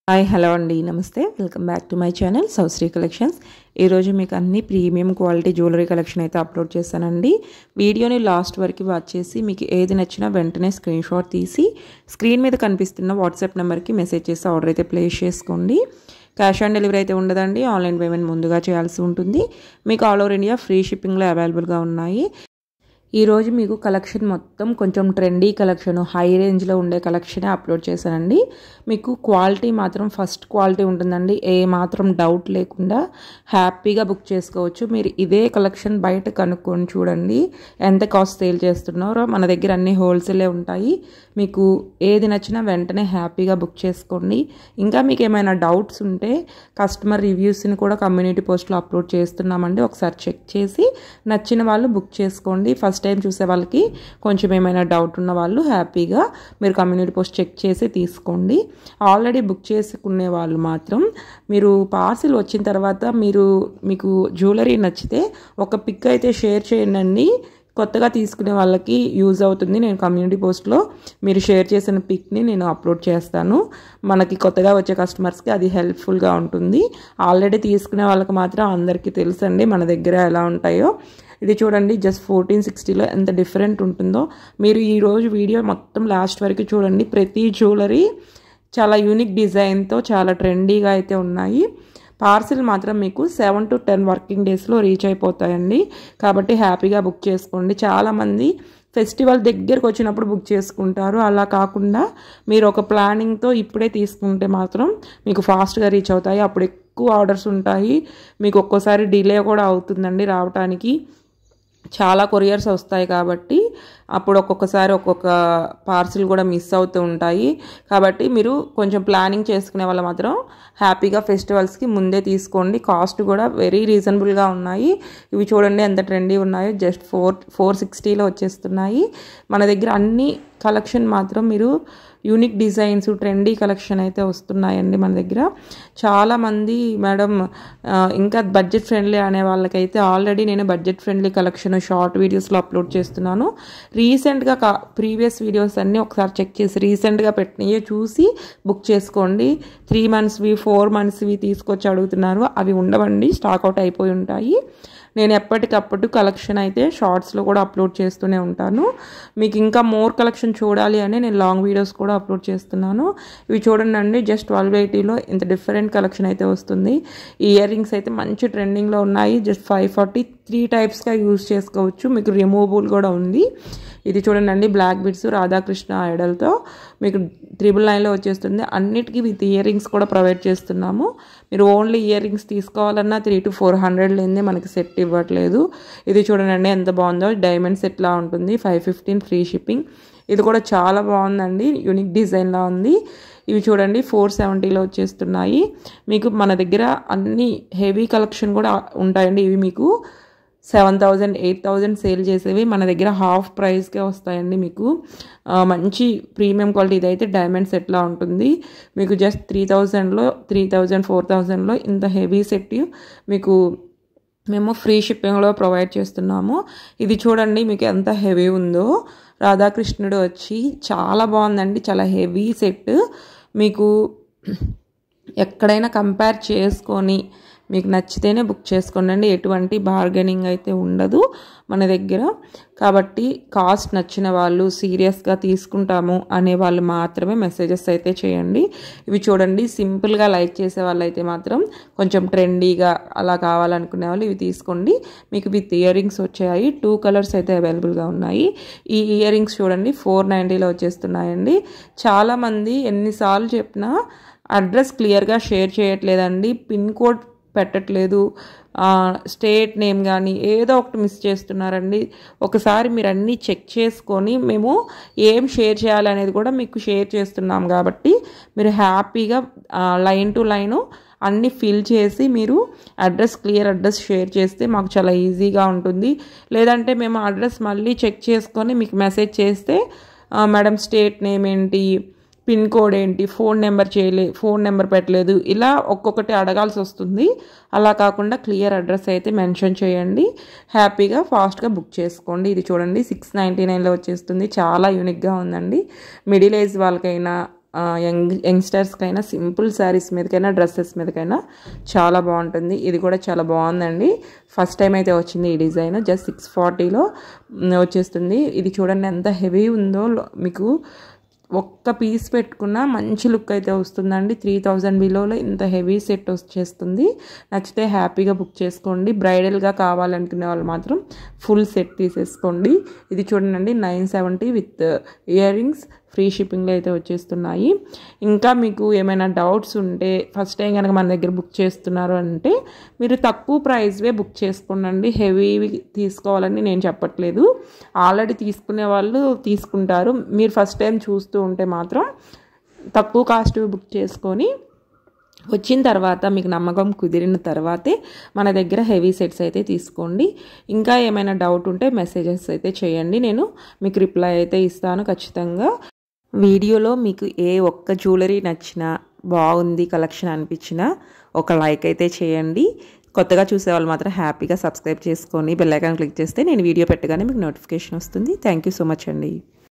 Hi hello అండి నమస్తే welcome back to my channel Sowsri collections. ఈరోజు మీకు అన్ని ప్రీమియం క్వాలిటీ జ్యువెలరీ కలెక్షన్ అయితే అప్లోడ్ చేశానండి. వీడియోని లాస్ట్ వరకు వాచ్ చేసి మీకు ఏది నచ్చినా వెంటనే స్క్రీన్ షాట్ తీసి స్క్రీన్ మీద కనిపిస్తున్న వాట్సాప్ నెంబర్కి మెసేజ్ చేసి ఆర్డర్ అయితే ప్లేస్ చేసుకోండి. క్యాష్ ఆన్ డెలివరీ అయితే ఉండదండి, ఆన్లైన్ పేమెంట్ ముందుగా చేయాల్సి ఉంటుంది. మీకు ఆల్ ఓవర్ ఇండియా ఫ్రీ షిప్పింగ్లో అవైలబుల్గా ఉన్నాయి. ఈరోజు మీకు కలెక్షన్ మొత్తం కొంచెం ట్రెండీ కలెక్షన్, హై రేంజ్లో ఉండే కలెక్షనే అప్లోడ్ చేశానండి. మీకు క్వాలిటీ మాత్రం ఫస్ట్ క్వాలిటీ ఉంటుందండి, ఏ మాత్రం డౌట్ లేకుండా హ్యాపీగా బుక్ చేసుకోవచ్చు. మీరు ఇదే కలెక్షన్ బయట కనుక్కొని చూడండి ఎంత కాస్ట్ సేల్ చేస్తున్నారో. మన దగ్గర అన్ని హోల్సేలే ఉంటాయి. మీకు ఏది నచ్చినా వెంటనే హ్యాపీగా బుక్ చేసుకోండి. ఇంకా మీకు ఏమైనా డౌట్స్ ఉంటే కస్టమర్ రివ్యూస్ని కూడా కమ్యూనిటీ పోస్ట్లో అప్లోడ్ చేస్తున్నామండి. ఒకసారి చెక్ చేసి నచ్చిన వాళ్ళు బుక్ చేసుకోండి. ఫస్ట్ టైం చూసే వాళ్ళకి కొంచెం ఏమైనా డౌట్ ఉన్న వాళ్ళు హ్యాపీగా మీరు కమ్యూనిటీ పోస్ట్ చెక్ చేసి తీసుకోండి. ఆల్రెడీ బుక్ చేసుకునే వాళ్ళు మాత్రం మీరు పార్సిల్ వచ్చిన తర్వాత మీకు జ్యువెలరీ నచ్చితే ఒక పిక్ అయితే షేర్ చేయండి. కొత్తగా తీసుకునే వాళ్ళకి యూజ్ అవుతుంది. నేను కమ్యూనిటీ పోస్ట్లో మీరు షేర్ చేసిన పిక్ని నేను అప్లోడ్ చేస్తాను. మనకి కొత్తగా వచ్చే కస్టమర్స్కి అది హెల్ప్ఫుల్గా ఉంటుంది. ఆల్రెడీ తీసుకునే వాళ్ళకి మాత్రం అందరికీ తెలుసండి మన దగ్గర ఎలా ఉంటాయో. ఇది చూడండి, జస్ట్ 1460లో ఎంత డిఫరెంట్ ఉంటుందో. మీరు ఈరోజు వీడియో మొత్తం లాస్ట్ వరకు చూడండి. ప్రతి జ్యువెలరీ చాలా యూనిక్ డిజైన్తో చాలా ట్రెండీగా అయితే ఉన్నాయి. పార్సిల్ మాత్రం మీకు 7 to 10 వర్కింగ్ డేస్లో రీచ్ అయిపోతాయండి. కాబట్టి హ్యాపీగా బుక్ చేసుకోండి. చాలామంది ఫెస్టివల్ దగ్గరకు వచ్చినప్పుడు బుక్ చేసుకుంటారు. అలా కాకుండా మీరు ఒక ప్లానింగ్తో ఇప్పుడే తీసుకుంటే మాత్రం మీకు ఫాస్ట్గా రీచ్ అవుతాయి. అప్పుడు ఎక్కువ ఆర్డర్స్ ఉంటాయి. మీకు ఒక్కోసారి డిలే కూడా అవుతుందండి రావడానికి. చాలా కొరియర్స్ వస్తాయి కాబట్టి అప్పుడు ఒక్కొక్కసారి ఒక్కొక్క పార్సిల్ కూడా మిస్ అవుతూ ఉంటాయి. కాబట్టి మీరు కొంచెం ప్లానింగ్ చేసుకునే వాళ్ళు మాత్రం హ్యాపీగా ఫెస్టివల్స్కి ముందే తీసుకోండి. కాస్ట్ కూడా వెరీ రీజనబుల్గా ఉన్నాయి. ఇవి చూడండి ఎంత ట్రెండీ ఉన్నాయో. జస్ట్ 460లో వచ్చేస్తున్నాయి. మన దగ్గర అన్ని కలెక్షన్ మాత్రం మీరు యూనిక్ డిజైన్స్ ట్రెండీ కలెక్షన్ అయితే వస్తున్నాయండి మన దగ్గర. చాలామంది మేడం ఇంకా బడ్జెట్ ఫ్రెండ్లీ అనే వాళ్ళకైతే ఆల్రెడీ నేను బడ్జెట్ ఫ్రెండ్లీ కలెక్షన్ షార్ట్ వీడియోస్లో అప్లోడ్ చేస్తున్నాను. రీసెంట్గా ప్రీవియస్ వీడియోస్ అన్నీ ఒకసారి చెక్ చేసి రీసెంట్గా పెట్టినవి చూసి బుక్ చేసుకోండి. 3 monthsవి 4 monthsవి తీసుకొచ్చి అడుగుతున్నారు, అవి ఉండవండి, స్టాక్అవుట్ అయిపోయి ఉంటాయి. నేను ఎప్పటికప్పుడు కలెక్షన్ అయితే షార్ట్స్లో కూడా అప్లోడ్ చేస్తూనే ఉంటాను. మీకు ఇంకా మోర్ కలెక్షన్ చూడాలి అని నేను లాంగ్ వీడియోస్ కూడా అప్లోడ్ చేస్తున్నాను. ఇవి చూడండి అండి, జస్ట్ 1280లో ఇంత డిఫరెంట్ కలెక్షన్ అయితే వస్తుంది. ఈ ఇయర్ రింగ్స్ అయితే మంచి ట్రెండింగ్లో ఉన్నాయి. జస్ట్ 540 3 టైప్స్గా యూజ్ చేసుకోవచ్చు. మీకు రిమూవబుల్ కూడా ఉంది. ఇది చూడండి అండి, బ్లాక్ బిడ్స్ రాధాకృష్ణ ఐడల్తో మీకు 999లో వచ్చేస్తుంది. అన్నిటికీ విత్ ఇయర్ రింగ్స్ కూడా ప్రొవైడ్ చేస్తున్నాము. మీరు ఓన్లీ ఇయర్ రింగ్స్ తీసుకోవాలన్నా 300 to 400 లేనిదే మనకి సెట్ ఇవ్వట్లేదు. ఇది చూడండి ఎంత బాగుందో, డైమండ్ సెట్లా ఉంటుంది. 515 ఫ్రీ షిప్పింగ్. ఇది కూడా చాలా బాగుందండి, యూనిక్ డిజైన్లా ఉంది. ఇవి చూడండి 470లో వచ్చేస్తున్నాయి. మీకు మన దగ్గర అన్ని హెవీ కలెక్షన్ కూడా ఉంటాయండి. ఇవి మీకు 7000 8000 సేల్ చేసేవి మన దగ్గర హాఫ్ ప్రైస్కే వస్తాయండి. మీకు మంచి ప్రీమియం క్వాలిటీ. ఇదైతే డైమండ్ సెట్లా ఉంటుంది. మీకు జస్ట్ 3000లో 3000 4000లో ఇంత హెవీ సెట్ మీకు మేము ఫ్రీ షిప్పింగ్లో ప్రొవైడ్ చేస్తున్నాము. ఇది చూడండి మీకు ఎంత హెవీ ఉందో. రాధాకృష్ణుడు వచ్చి చాలా బాగుందండి, చాలా హెవీ సెట్. మీకు ఎక్కడైనా కంపేర్ చేసుకొని మీకు నచ్చితేనే బుక్ చేసుకోండి. ఎటువంటి బార్గెనింగ్ అయితే ఉండదు మన దగ్గర. కాబట్టి కాస్ట్ నచ్చిన వాళ్ళు, సీరియస్గా తీసుకుంటాము అనే వాళ్ళు మాత్రమే మెసేజెస్ అయితే చేయండి. ఇవి చూడండి, సింపుల్గా లైక్ చేసే వాళ్ళు అయితే మాత్రం కొంచెం ట్రెండీగా అలా కావాలనుకునే వాళ్ళు ఇవి తీసుకోండి. మీకు విత్ ఇయర్ రింగ్స్ వచ్చాయి. 2 కలర్స్ అయితే అవైలబుల్గా ఉన్నాయి. ఈ ఇయర్ రింగ్స్ చూడండి 490లో వచ్చేస్తున్నాయండి. చాలామంది ఎన్నిసార్లు చెప్పినా అడ్రస్ క్లియర్గా షేర్ చేయట్లేదండి, పిన్ కోడ్ పెట్టట్లేదు, స్టేట్ నేమ్ కానీ ఏదో ఒకటి మిస్ చేస్తున్నారండి. ఒకసారి మీరు అన్నీ చెక్ చేసుకొని మేము ఏం షేర్ చేయాలనేది కూడా మీకు షేర్ చేస్తున్నాం. కాబట్టి మీరు హ్యాపీగా లైన్ టు లైను అన్నీ ఫిల్ చేసి మీరు క్లియర్ అడ్రస్ షేర్ చేస్తే మాకు చాలా ఈజీగా ఉంటుంది. లేదంటే మేము అడ్రస్ మళ్ళీ చెక్ చేసుకొని మీకు మెసేజ్ చేస్తే మేడం స్టేట్ నేమ్ ఏంటి, పిన్ కోడ్ ఏంటి, ఫోన్ నెంబర్ పెట్టలేదు, ఇలా ఒక్కొక్కటి అడగాల్సి వస్తుంది. అలా కాకుండా క్లియర్ అడ్రస్ అయితే మెన్షన్ చేయండి. హ్యాపీగా ఫాస్ట్గా బుక్ చేసుకోండి. ఇది చూడండి 699లో వచ్చేస్తుంది. చాలా యూనిక్గా ఉందండి. మిడిల్ ఏజ్ వాళ్ళకైనా యంగ్స్టర్స్కైనా సింపుల్ శారీస్ మీదకైనా డ్రెస్సెస్ మీదకైనా చాలా బాగుంటుంది. ఇది కూడా చాలా బాగుందండి. ఫస్ట్ టైం అయితే వచ్చింది ఈ డిజైన్. జస్ట్ 640లో వచ్చేస్తుంది. ఇది చూడండి ఎంత హెవీ ఉందో. మీకు ఒక్క పీస్ పెట్టుకున్న మంచి లుక్ అయితే వస్తుందండి. 3000 బిలోలో ఇంత హెవీ సెట్ వచ్చేస్తుంది. నచ్చితే హ్యాపీగా బుక్ చేసుకోండి. బ్రైడల్గా కావాలనుకునే వాళ్ళు మాత్రం ఫుల్ సెట్ తీసేసుకోండి. ఇది చూడండి 970 విత్ ఇయర్ రింగ్స్, ఫ్రీ షిప్పింగ్లో అయితే వచ్చేస్తున్నాయి. ఇంకా మీకు ఏమైనా డౌట్స్ ఉంటే ఫస్ట్ టైం కనుక మన దగ్గర బుక్ చేస్తున్నారు అంటే మీరు తక్కువ ప్రైస్వే బుక్ చేసుకోండి. హెవీ తీసుకోవాలని నేను చెప్పట్లేదు. ఆల్రెడీ తీసుకునే వాళ్ళు తీసుకుంటారు. మీరు ఫస్ట్ టైం చూస్తూ ఉంటే మాత్రం తక్కువ కాస్ట్ బుక్ చేసుకొని వచ్చిన తర్వాత మీకు నమ్మకం కుదిరిన తర్వాతే మన దగ్గర హెవీ సెట్స్ అయితే తీసుకోండి. ఇంకా ఏమైనా డౌట్ ఉంటే మెసేజెస్ అయితే చేయండి. నేను మీకు రిప్లై అయితే ఇస్తాను ఖచ్చితంగా. వీడియోలో మీకు ఏ ఒక్క జ్యువెలరీ నచ్చినా, బాగుంది కలెక్షన్ అనిపించినా ఒక లైక్ అయితే చేయండి. కొత్తగా చూసేవాళ్ళు మాత్రం హ్యాపీగా సబ్స్క్రైబ్ చేసుకొని బెల్ ఐకాన్ క్లిక్ చేస్తే నేను వీడియో పెట్టగానే మీకు నోటిఫికేషన్ వస్తుంది. థ్యాంక్ యూ సో మచ్ అండి.